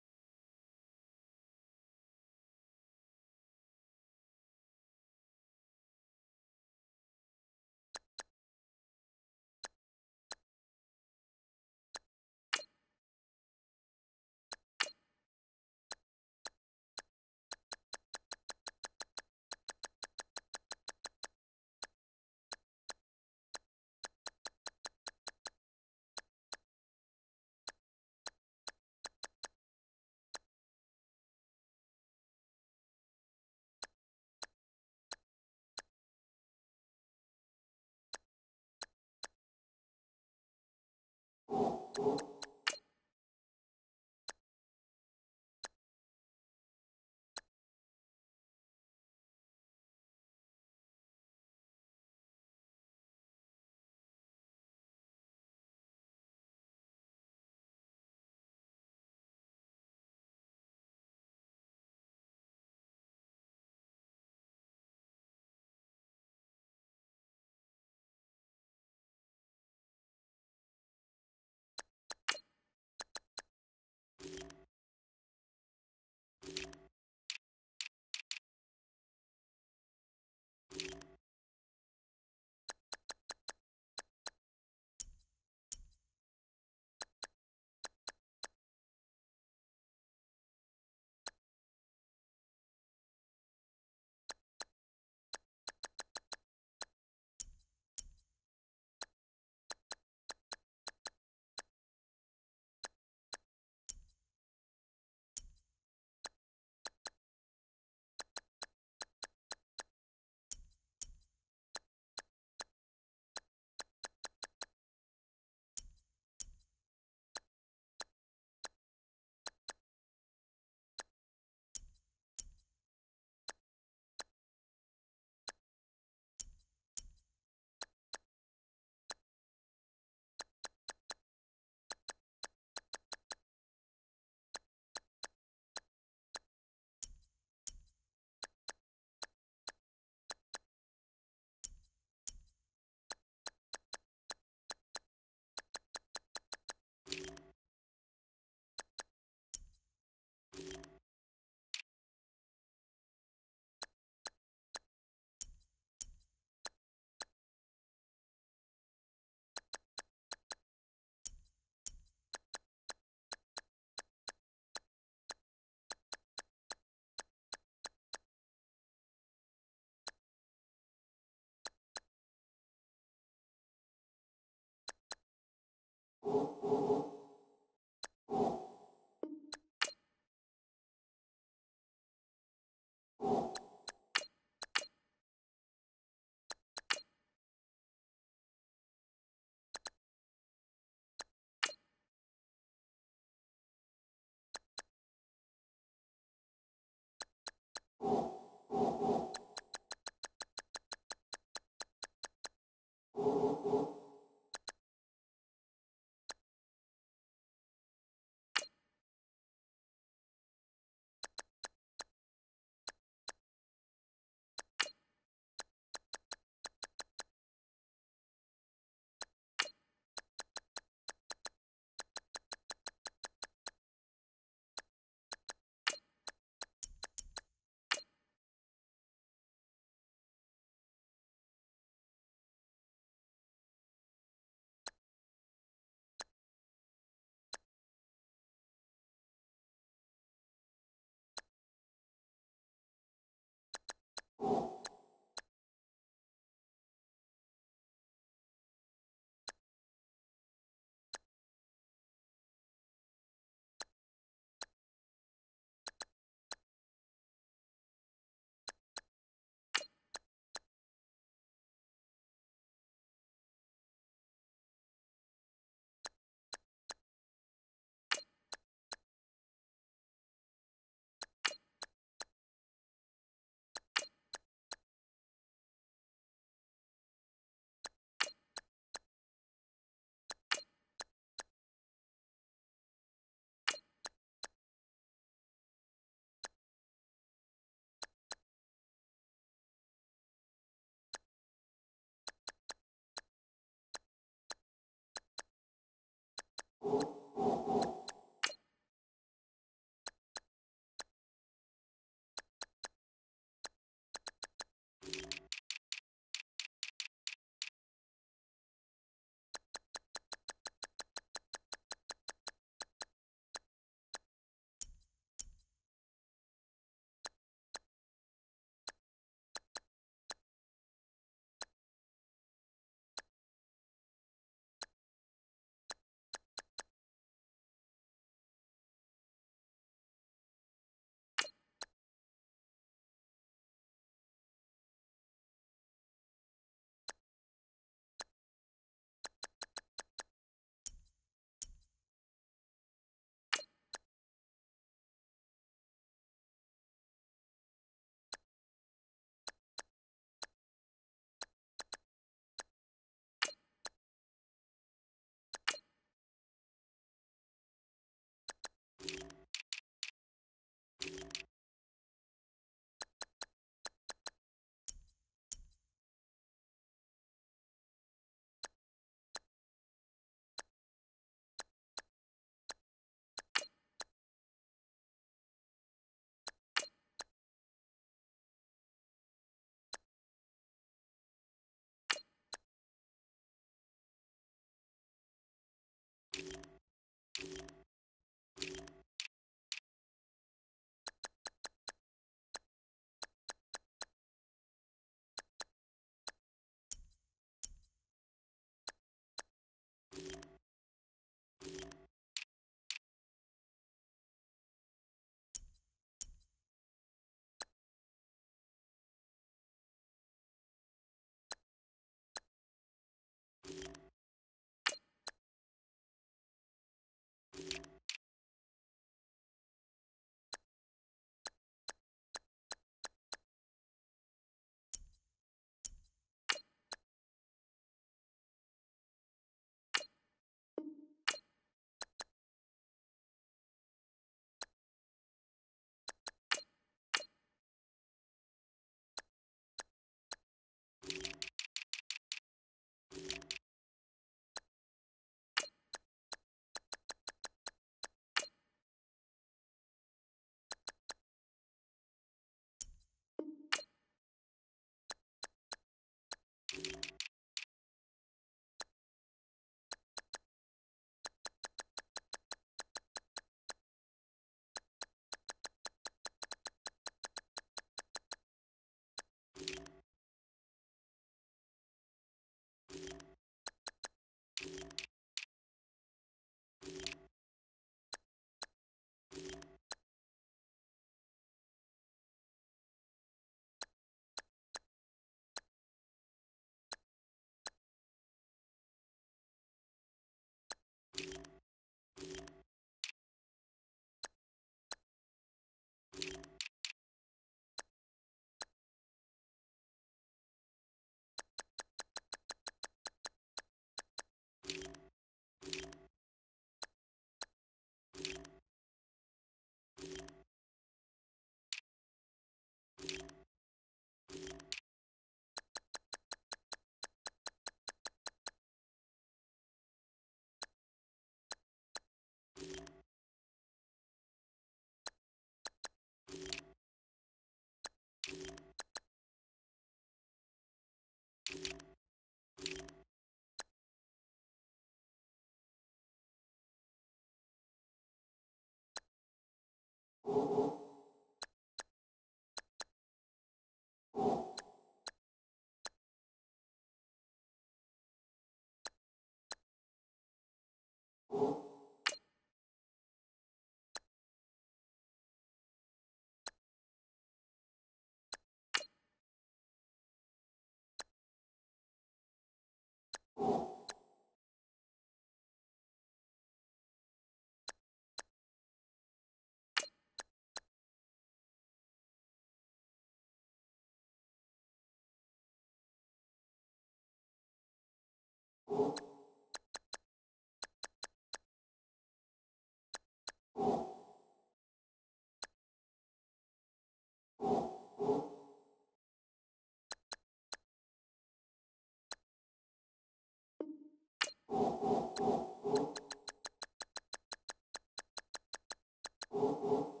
you.